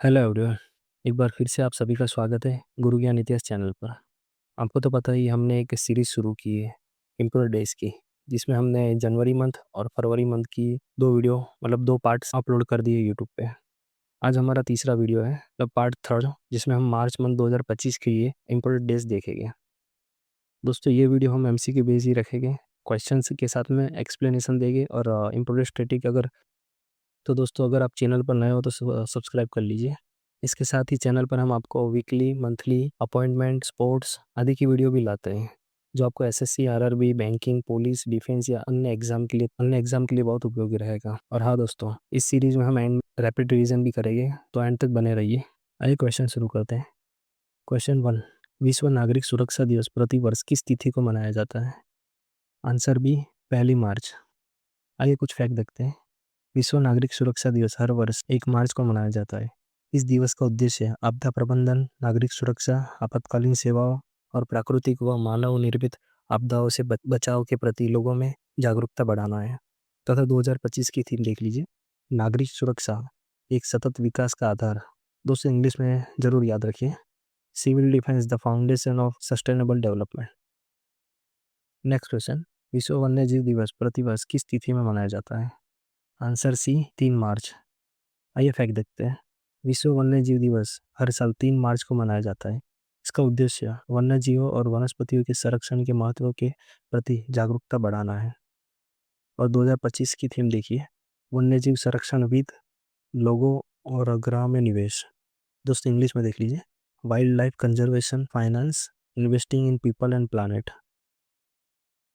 Hello everyone. एक बार फिर से आप सभी का स्वागत है गुरु ज्ञान इतिहास चैनल पर। आपको तो पता ही हमने एक सीरीज शुरू की है इम्पोर्टेंट डेज की, जिसमें हमने जनवरी मंथ और फरवरी मंथ की दो वीडियो मतलब दो पार्ट्स अपलोड कर दिए यूट्यूब पे। आज हमारा तीसरा वीडियो है मतलब पार्ट थर्ड, जिसमें हम मार्च मंथ 2025 के लिए इम्पोर्टेंट डेज देखेंगे। दोस्तों ये वीडियो हम एमसीक्यू बेस ही रखेंगे, क्वेश्चंस के साथ में एक्सप्लेनेशन देंगे और इम्पोर्टेंट स्टैटिक अगर तो दोस्तों अगर आप चैनल पर नए हो तो सब्सक्राइब कर लीजिए। इसके साथ ही चैनल पर हम आपको वीकली, मंथली, अपॉइंटमेंट, स्पोर्ट्स आदि की वीडियो भी लाते हैं, जो आपको SSC, RRB, banking, police, defence या अन्य एग्जाम के लिए बहुत उपयोगी रहेगा। और हाँ दोस्तों, इस सीरीज में हम एंड रैपिड रिवीजन भी करेंगे, तो एंड तक बने रहिए। आइए क्वेश्चन शुरू करते हैं। क्वेश्चन 1, विश्व नागरिक सुरक्षा दिवस प्रति वर्ष किस तिथि को मनाया जाता है? आंसर बी, 1 मार्च। आइए कुछ फैक्ट देखते हैं। विश्व नागरिक सुरक्षा दिवस हर वर्ष 1 मार्च को मनाया जाता है। इस दिवस का उद्देश्य आपदा प्रबंधन, नागरिक सुरक्षा, आपातकालीन सेवाओं और प्राकृतिक व मानव निर्मित आपदाओं से बचाव के प्रति लोगों में जागरूकता बढ़ाना है। तथा 2025 की थीम देख लीजिए, नागरिक सुरक्षा एक सतत विकास का आधार। दोस्तों इंग्लिश में जरूर याद रखिए, civil defence the foundation of sustainable development. Next question, विश्व वन्य जीव दिवस प्रतिवर्ष किस तिथि में मनाया जाता है? आंसर सी, 3 मार्च। आइए फैक्ट देखते हैं। विश्व वन्यजीव दिवस हर साल 3 मार्च को मनाया जाता है। इसका उद्देश्य वन्यजीवों और वनस्पतियों के संरक्षण के महत्व के प्रति जागरूकता बढ़ाना है। और 2025 की थीम देखिए, वन्यजीव संरक्षण विद लोगों और ग्राम्य निवेश। दोस्तों इंग्लिश में देख लीजिए, wild life conservation finance, investing in people and planet.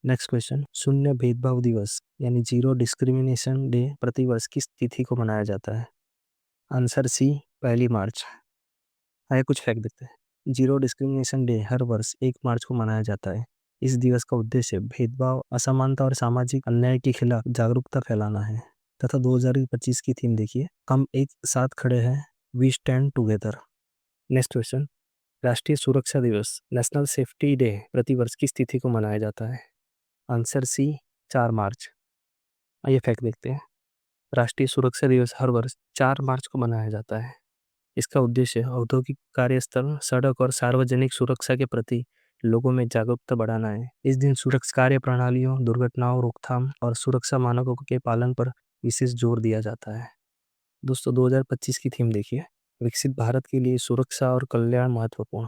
Next question, शून्य भेदभाव दिवस यानी जीरो डिस्क्रिमिनेशन डे प्रतिवर्ष किस तिथि को मनाया जाता है? आंसर सी, 1 मार्च। आइए कुछ फैक्ट देखते हैं। जीरो डिस्क्रिमिनेशन डे हर वर्ष 1 मार्च को मनाया जाता है। इस दिवस का उद्देश्य भेदभाव, असमानता और सामाजिक अन्याय के खिलाफ जागरूकता फैलाना है। तथा 2025 की थीम देखिए, हम एक साथ खड़े हैं, we stand together. Next question, राष्ट्रीय सुरक्षा दिवस नेशनल सेफ्टी डे प्रतिवर्ष किस तिथि को मनाया जाता है? आंसर सी, 4 मार्च। आइए फैक्ट देखते हैं। राष्ट्रीय सुरक्षा दिवस हर वर्ष 4 मार्च को मनाया जाता है। इसका उद्देश्य औद्योगिक कार्यस्थल, सड़क और सार्वजनिक सुरक्षा के प्रति लोगों में जागरूकता बढ़ाना है। इस दिन सुरक्षा कार्य प्रणालियों, दुर्घटनाओं रोकथाम और सुरक्षा मानकों के पालन पर विशेष जोर दिया जाता है। दोस्तों 2025 की थीम देखिए, विकसित भारत के लिए सुरक्षा और कल्याण महत्वपूर्ण।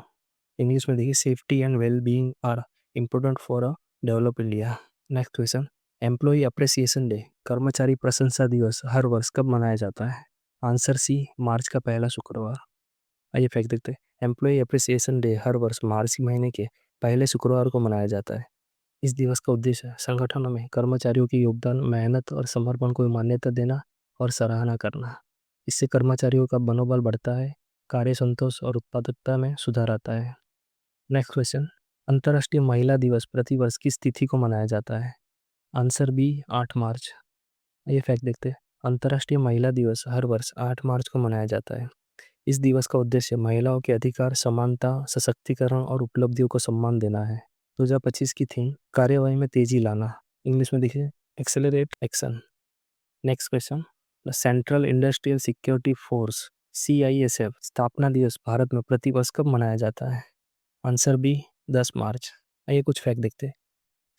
इंग्लिश में देखिए, safety and well being are important for a develop India. Next question, employ appreciation day कर्मचारी प्रशंसा दिवस हर वर्ष कब मनाया जाता है? आंसर सी, मार्च का पहला शुक्रवार। आइए फैक्ट देखते हैं। एम्प्लॉय अप्रिसिएशन डे हर वर्ष मार्च महीने के पहले शुक्रवार को मनाया जाता है। इस दिवस का उद्देश्य संगठनों में कर्मचारियों के योगदान, मेहनत और समर्पण को मान्यता देना और सराहना करना। इससे कर्मचारियों का मनोबल बढ़ता है, कार्य संतोष और उत्पादकता में सुधार आता है। नेक्स्ट क्वेश्चन, अंतर्राष्ट्रीय महिला दिवस प्रतिवर्ष किस तिथि को मनाया जाता है? आंसर बी, 8 मार्च। ये फैक्ट देखते हैं। अंतर्राष्ट्रीय महिला दिवस हर वर्ष 8 मार्च को मनाया जाता है। इस दिवस का उद्देश्य महिलाओं के अधिकार, समानता, सशक्तिकरण और उपलब्धियों को सम्मान देना है। 2025 की थीम, कार्यवाही में तेजी लाना। इंग्लिश में देखिए, accelerate action. Next question, central industrial security force CISF स्थापना दिवस भारत में प्रतिवर्ष कब मनाया जाता है? आंसर बी, 10 मार्च। आइए कुछ फैक्ट देखते हैं।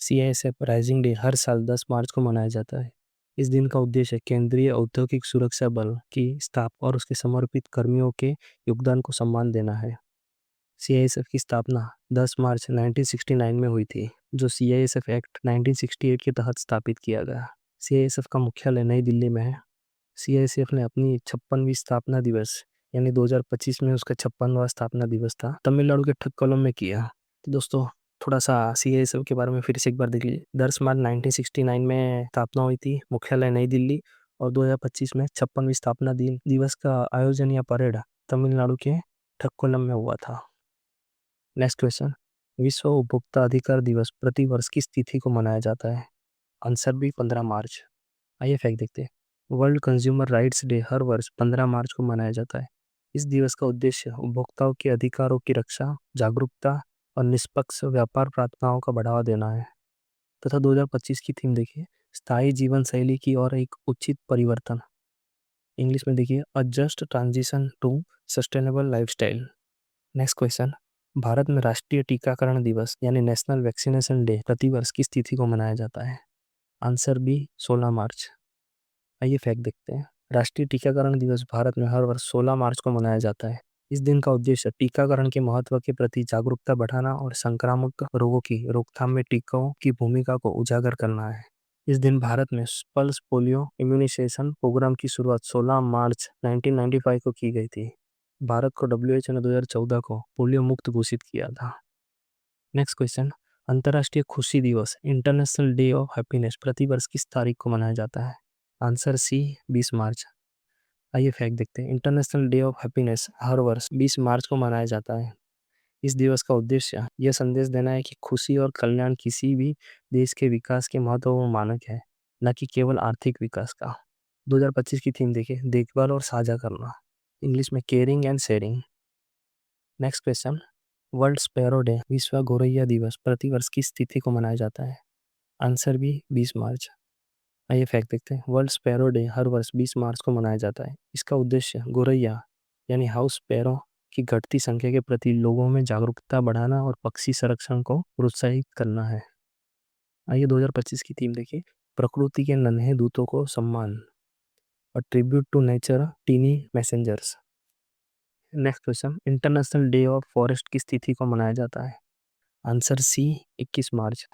CISF राइजिंग डे हर साल 10 मार्च को मनाया जाता है। इस दिन का उद्देश्य केंद्रीय औद्योगिक सुरक्षा बल की स्थापना और उसके समर्पित कर्मियों के योगदान को सम्मान देना है। CISF की स्थापना 10 मार्च 1969 में हुई थी, जो CISF एक्ट 1968 के तहत स्थापित किया गया। CISF का मुख्यालय नई दिल्ली में है। CISF ने अपनी 56वीं स्थापना दिवस यानी 2025 में उसका 56वां स्थापना दिवस था, तमिलनाडु के ठक्कलम में किया। तो दोस्तों थोड़ा सा CISF के बारे में फिर से एक बार देख लीजिए। 10 मार्च 1969 में स्थापना हुई थी, मुख्यालय नई दिल्ली, और 2025 में 56वीं स्थापना दिवस का आयोजन या परेड तमिलनाडु के ठक्कोलम में हुआ था। नेक्स्ट क्वेश्चन, विश्व उपभोक्ता अधिकार दिवस प्रतिवर्ष किस तिथि को मनाया जाता है? आंसर भी 15 मार्च। आइए फैक्ट देखते हैं। वर्ल्ड कंज्यूमर राइट्स डे हर वर्ष 15 मार्च को मनाया जाता है। इस दिवस का उद्देश्य उपभोक्ताओं के अधिकारों की रक्षा, जागरूकता और निष्पक्ष व्यापार प्रार्थनाओं का बढ़ावा देना है। तथा 2025 की थीम देखिए, स्थायी जीवन शैली की ओर एक उचित परिवर्तन। इंग्लिश में देखिए a just transition to sustainable lifestyle. Next question, Bharat में राष्ट्रीय टीकाकरण दिवस यानी नेशनल वैक्सीनेशन डे प्रतिवर्ष किस तिथि को मनाया जाता है? आंसर बी 16 मार्च। आइए फैक्ट देखते हैं। राष्ट्रीय टीकाकरण दिवस भारत में हर वर्ष 16 मार्च को मनाया जाता है। इस दिन का उद्देश्य टीकाकरण के महत्व के प्रति जागरूकता बढ़ाना और संक्रामक रोगों की रोकथाम में टीकों की भूमिका को उजागर करना है। इस दिन भारत में पल्स पोलियो इम्यूनाइजेशन प्रोग्राम की शुरुआत 16 मार्च 1995 को की गई थी। भारत को WHO ने 2014 को पोलियो मुक्त घोषित किया था। नेक्स्ट क्वेश्चन, अंतर्राष्ट्रीय खुशी दिवस इंटरनेशनल डे ऑफ हैप्पीनेस प्रतिवर्ष किस तारीख को मनाया जाता है? आंसर सी 20 मार्च। आइए फैक्ट देखते हैं। इंटरनेशनल डे ऑफ हैप्पीनेस हर वर्ष 20 मार्च को मनाया जाता है। इस दिवस का उद्देश्य यह संदेश देना है कि खुशी और कल्याण किसी भी देश के विकास के महत्वपूर्ण मानक है, न कि केवल आर्थिक विकास का। 2025 की थीम देखिए, देखभाल और साझा करना, इंग्लिश में caring and sharing. Next question, world sparrow day विश्व गौरैया दिवस प्रतिवर्ष किस तिथि को मनाया जाता है? आंसर भी 20 मार्च। आइए फैक्ट देखते हैं। वर्ल्ड स्पैरो डे हर वर्ष 20 मार्च को मनाया जाता है। इसका उद्देश्य गौरैया यानी हाउस स्पैरो की घटती संख्या के प्रति लोगों में जागरूकता बढ़ाना और पक्षी संरक्षण को प्रोत्साहित करना है। आइए 2025 की थीम देखिए, प्रकृति के नन्हे दूतों को सम्मान, a tribute to nature tiny messengers. Next question, international day of forest किस तिथि को मनाया जाता है? Answer C 21 March.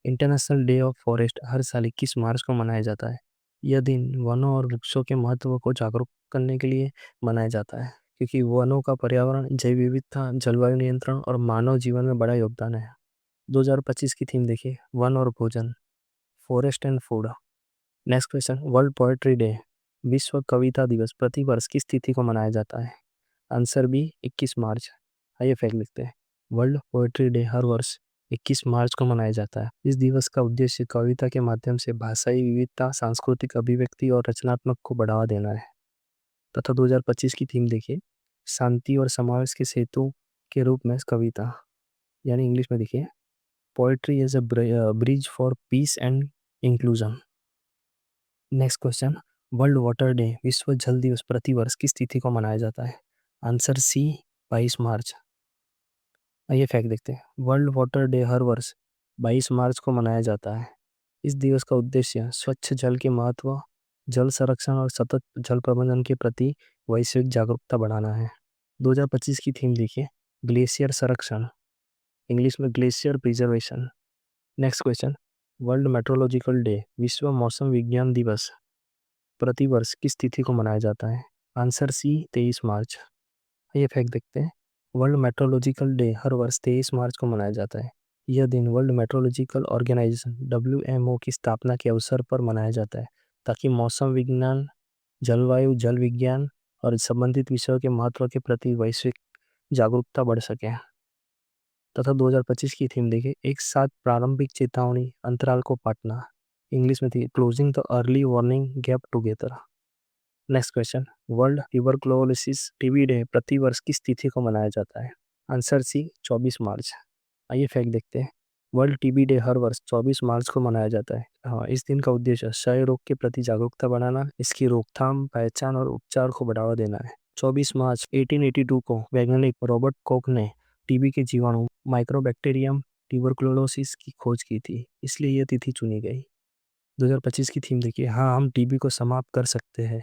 International day of forest हर साल 21 मार्च को मनाया जाता है। यह दिन वनों और वृक्षों के महत्व को जागरूक करने के लिए मनाया जाता है, क्योंकि वनों का पर्यावरण, जैव विविधता, जलवायु नियंत्रण और मानव जीवन में बड़ा योगदान है। 2025 की थीम देखिए, वन और भोजन, forest and food. Next question, world poetry day विश्व कविता दिवस प्रतिवर्ष किस तिथि को मनाया जाता है? आंसर बी 21 मार्च। आइए फैक्ट लिखते हैं। वर्ल्ड पोएट्री डे हर वर्ष 21 मार्च को मनाया जाता है। इस दिवस का उद्देश्य कविता के माध्यम से भाषाई विविधता, सांस्कृतिक अभिव्यक्ति और रचनात्मक को बढ़ावा देना है। तथा 2025 की थीम देखिए, शांति और समावेश के सेतु के रूप में कविता, यानी इंग्लिश में देखिए, poetry as a bridge for peace and inclusion. Next question, world water day विश्व जल दिवस प्रतिवर्ष किस तिथि को मनाया जाता है? आंसर सी 22 मार्च। आइए फैक्ट देखते हैं। वर्ल्ड वाटर डे हर वर्ष 22 मार्च को मनाया जाता है। इस दिवस का उद्देश्य स्वच्छ जल के महत्व, जल संरक्षण और सतत जल प्रबंधन के प्रति वैश्विक जागरूकता बढ़ाना है। 2025 की थीम देखिए, ग्लेशियर संरक्षण, इंग्लिश में glacier preservation. Next question, world meteorological day विश्व मौसम विज्ञान दिवस प्रतिवर्ष किस तिथि को मनाया जाता है? आंसर सी 23 मार्च। ये फैक्ट देखते हैं। वर्ल्ड मेट्रोलॉजिकल डे हर वर्ष 23 मार्च को मनाया जाता है। यह दिन वर्ल्ड मेट्रोलॉजिकल ऑर्गेनाइजेशन WMO की स्थापना के अवसर पर मनाया जाता है, ताकि मौसम विज्ञान, जलवायु, जल विज्ञान और संबंधित विषयों के महत्व के प्रति वैश्विक जागरूकता बढ़ सके। तथा 2025 की थीम देखिए, एक साथ प्रारंभिक चेतावनी अंतराल को पाटना, इंग्लिश में थी closing the early warning gap together. Next question, world tuberculosis TB day प्रतिवर्ष किस तिथि को मनाया जाता है? आंसर सी 24 मार्च। आइए फैक्ट देखते हैं। वर्ल्ड टीबी डे हर वर्ष 24 मार्च को मनाया जाता है। हाँ, इस दिन का उद्देश्य क्षय रोग के प्रति जागरूकता बढ़ाना, इसकी रोकथाम, पहचान और उपचार को बढ़ावा देना है। 24 मार्च 1882 को वैज्ञानिक रॉबर्ट कोक ने टीबी के जीवाणु माइक्रोबैक्टीरियम ट्यूबरक्लोसिस की खोज की थी, इसलिए यह तिथि चुनी गई। 2025 की थीम देखिए, हाँ हम टीबी को समाप्त कर सकते हैं,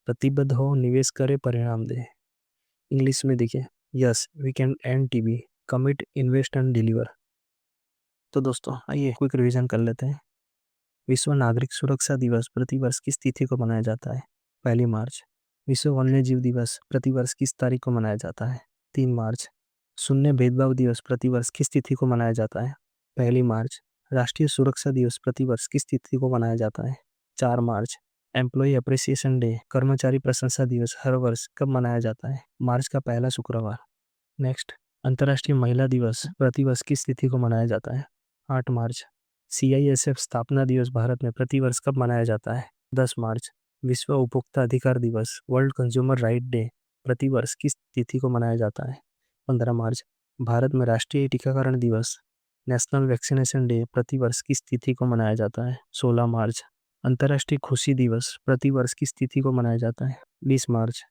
प्रतिबद्ध हो, निवेश करें, परिणाम दे। इंग्लिश में देखिए, yes we can end TB, commit, invest and deliver. तो दोस्तों आइए क्विक रिवीजन कर लेते हैं। विश्व नागरिक सुरक्षा दिवस प्रतिवर्ष किस तिथि को मनाया जाता है? 1 मार्च। विश्व वन्यजीव दिवस प्रतिवर्ष किस तारीख को मनाया जाता है? 3 मार्च। शून्य भेदभाव दिवस प्रतिवर्ष किस तिथि को मनाया जाता है? 1 मार्च। राष्ट्रीय सुरक्षा दिवस प्रतिवर्ष किस तिथि को मनाया जाता है? 4 मार्च। एम्प्लॉय अप्रिसिएशन डे, कर्मचारी प्रशंसा दिवस हर वर्ष कब मनाया जाता है? मार्च का पहला शुक्रवार। नेक्स्ट, अंतर्राष्ट्रीय महिला दिवस प्रतिवर्ष किस तिथि को मनाया जाता है? 8 मार्च। CISF स्थापना दिवस भारत में प्रतिवर्ष कब मनाया जाता है? 10 मार्च। विश्व उपभोक्ता अधिकार दिवस, वर्ल्ड कंज्यूमर राइट डे प्रतिवर्ष किस तिथि को मनाया जाता है? 15 मार्च। भारत में राष्ट्रीय टीकाकरण दिवस, नेशनल वैक्सीनेशन डे प्रतिवर्ष किस तिथि को मनाया जाता है? 16 मार्च। अंतर्राष्ट्रीय खुशी दिवस प्रतिवर्ष किस तिथि को मनाया जाता है? 20 मार्च।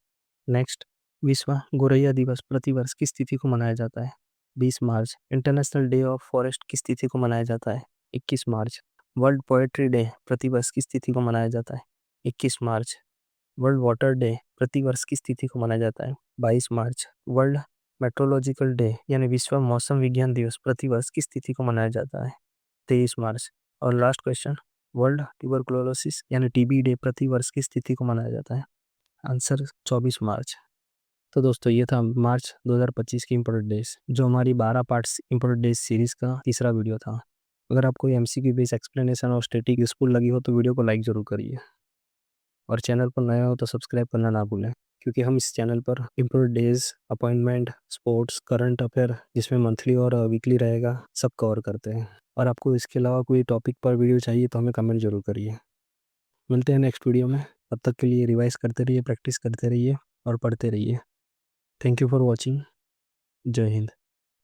नेक्स्ट, विश्व गोरैया दिवस प्रतिवर्ष किस तिथि को मनाया जाता है? 20 मार्च। इंटरनेशनल डे ऑफ फॉरेस्ट किस तिथि को मनाया जाता है? 21 मार्च। वर्ल्ड पोएट्री डे प्रतिवर्ष किस तिथि को मनाया जाता है? 21 मार्च। वर्ल्ड वाटर डे प्रतिवर्ष किस तिथि को मनाया जाता है? 22 मार्च। वर्ल्ड मेट्रोलॉजिकल डे यानी विश्व मौसम विज्ञान दिवस प्रतिवर्ष किस तिथि को मनाया जाता है? 23 मार्च। और लास्ट क्वेश्चन, वर्ल्ड ट्यूबरकुलोसिस यानी टीबी डे प्रतिवर्ष किस तिथि को मनाया जाता है? आंसर 24 मार्च। तो दोस्तों ये था मार्च 2025 की इम्पोर्टेंट डेज, जो हमारी 12 पार्ट्स इम्पोर्टेंट डेज सीरीज का तीसरा वीडियो था। अगर आपको एमसीक्यू बेस एक्सप्लेनेशन और स्टैटिक यूजफुल लगी हो तो वीडियो को लाइक जरूर करिए, और चैनल पर नया हो तो सब्सक्राइब करना ना भूलें, क्योंकि हम इस चैनल पर important days, appointment, sports, current affair जिसमें मंथली और वीकली रहेगा सब कवर करते हैं। और आपको इसके अलावा कोई टॉपिक पर वीडियो चाहिए तो हमें कमेंट जरूर करिए। मिलते हैं नेक्स्ट वीडियो में, तब तक के लिए रिवाइज करते रहिए, प्रैक्टिस करते रहिए और पढ़ते रहिए। Thank you for watching. जय हिंद।